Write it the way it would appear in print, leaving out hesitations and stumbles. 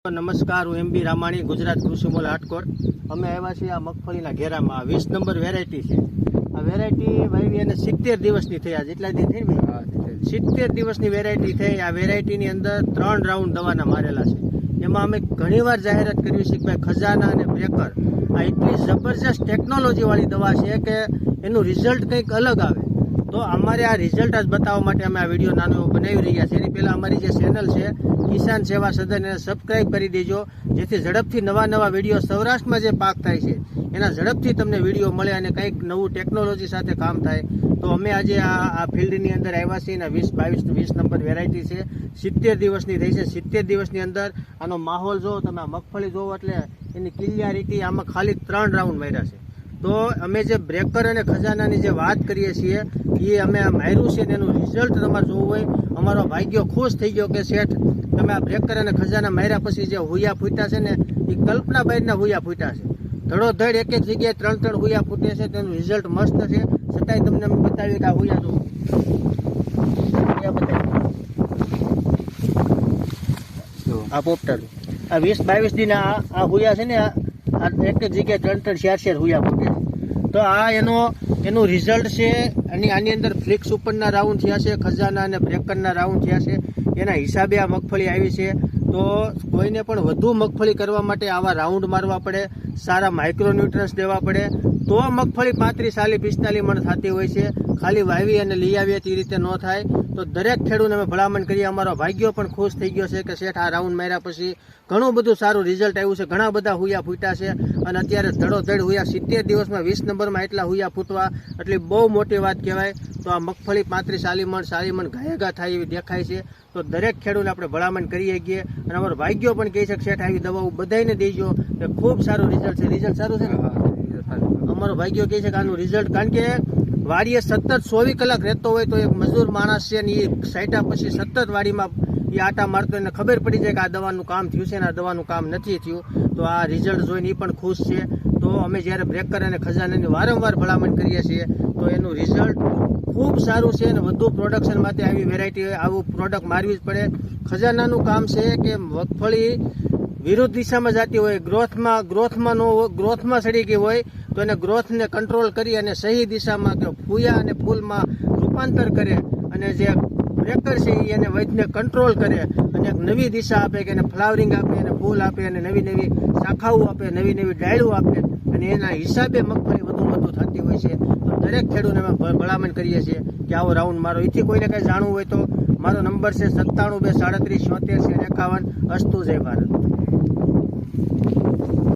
નમસ્કાર, હું એમબી રામાણી, ગુજરાત કૃષિ મોલ હાટકોટ. અમે આવ્યા છીએ આ મગફળીના ઘેરામાં. 20 નંબર વેરાયટી છે. આ વેરાયટી વાવી અને 70 દિવસની થઈ. આ જેટલા દી થઈ ને 70 દિવસની વેરાયટી થઈ. આ વેરાયટીની અંદર 3 રાઉન્ડ દવાના મારેલા છે. એમાં અમે ઘણીવાર જાહેરાત કરી છે કે ભાઈ ખજાના અને બ્રેકર આ એટલી જબરજસ્ત ટેકનોલોજી વાળી દવા છે કે એનું રિઝલ્ટ કંઈક અલગ આવે. તો અમારે આ રિઝલ્ટ જ બતાવવા માટે અમે આ વિડીયો નાનો બનાવી રહ્યા છીએ. એની પહેલાં અમારી જે ચેનલ છે કિસાન સેવા સદન એને સબસ્ક્રાઈબ કરી દેજો, જેથી ઝડપથી નવા વિડીયો સૌરાષ્ટ્રમાં જે પાક થાય છે એના ઝડપથી તમને વિડીયો મળે અને કંઈક નવું ટેકનોલોજી સાથે કામ થાય. તો અમે આજે આ ફિલ્ડની અંદર આવ્યા છીએ અને 20 નંબર વેરાયટી છે. 70 દિવસની થઈ છે. 70 દિવસની અંદર આનો માહોલ જોવો તમે, આ મગફળી જોવો એટલે એની ક્લિયરિટી. આમાં ખાલી 3 રાઉન્ડ માર્યા છે. તો અમે જે બ્રેકર અને ખજાનાની જે વાત કરીએ છીએ એ અમે માર્યું છે ને એનું રિઝલ્ટ તમારે જોવું હોય. અમારો ભાગ્યો ખુશ થઈ ગયો કે શેઠ તમે આ બ્રેકર અને ખજાના માર્યા પછી જે હુયા ફૂટ્યા છે ને એ કલ્પના બહારના હુયા ફૂટ્યા છે. ધડોધડ એક જગ્યાએ 3 હુયા ફૂટે છે. તેનું રિઝલ્ટ મસ્ત છે. છતાંય તમને અમે બતાવીએ કે આ હુયા જો આ પોપટર આ 20-22 દિન આ હુયા છે ને એક જગ્યાએ 3-4 હુયા ફૂટે. તો આ એનું રિઝલ્ટ છે. અને આની અંદર ફ્લિક્સ ઉપરના રાઉન્ડ થયા છે, ખજાના અને બ્રેકરના રાઉન્ડ થયા છે. એના હિસાબે આ મગફળી આવી છે. તો કોઈને પણ વધુ મગફળી કરવા માટે આવા રાઉન્ડ મારવા પડે, સારા માઇક્રોન્યુટ્રન્સ દેવા પડે, તો મગફળી 35-40-45 મણ થતી હોય છે. ખાલી વાવી અને લઈ આવીએ તે રીતે ન થાય. તો દરેક ખેડૂતને અમે ભલામણ કરીએ. અમારો ભાગ્યો પણ ખુશ થઈ ગયો છે કે શેઠ આ રાઉન્ડ માર્યા પછી ઘણું બધું સારું રિઝલ્ટ આવ્યું છે. ઘણા બધા હુયા ફૂટ્યા છે અને અત્યારે ધડોધડ હુયા 70 દિવસમાં 20 નંબરમાં એટલા હુયા ફૂટવા એટલે બહુ મોટી વાત કહેવાય. તો આ મગફળી 35-40 મણ ઘાયગા થાય એવી દેખાય છે. તો દરેક ખેડૂતને આપણે ભલામણ કરીએ છીએ અને અમારો ભાગ્યો પણ કહે છે કે શેઠ આવી દવાઓ બધાને દેજો કે ખૂબ સારું રિઝલ્ટ છે. રિઝલ્ટ સારું છે ને અમારો ભાગ્યો કહે છે કે આનું રિઝલ્ટ, કારણ કે વાડીએ સતત 24 કલાક રહેતો હોય તો એક મજૂર માણસ છે ને એ સાઈટા પછી સતત વાડીમાં એ આટા મારતો એને ખબર પડી જાય કે આ દવાનું કામ થયું છે ને આ દવાનું કામ નથી થયું. તો આ રિઝલ્ટ જોઈને એ પણ ખુશ છે. તો અમે જ્યારે બ્રેકર અને ખજાનાની વારંવાર ભલામણ કરીએ છીએ તો એનું રિઝલ્ટ ખૂબ સારું છે અને વધુ પ્રોડક્શન માટે આવી વેરાયટી આવું પ્રોડક્ટ મારવી જ પડે. ખજાનાનું કામ છે કે મગફળી વિરુદ્ધ દિશામાં જતી હોય, ગ્રોથમાં સડી ગઈ હોય તો એને ગ્રોથને કંટ્રોલ કરી અને સહી દિશામાં કે ફૂયા અને ફૂલમાં રૂપાંતર કરે. અને જે બ્રેકર છે એ એને વૈધને કંટ્રોલ કરે અને એક નવી દિશા આપે કે એને ફ્લાવરિંગ આપે અને ફૂલ આપે અને નવી શાખાઓ આપે, નવી ડાળીઓ આપે અને એના હિસાબે મગફળી વધુ થતી હોય છે. તો દરેક ખેડૂતને અમે ભલામણ કરીએ છીએ કે આવો રાઉન્ડ મારો. એથી કોઈને કંઈ જાણવું હોય તો મારો નંબર છે 97 2 37 76 51. અસ્તુ જય ભારત.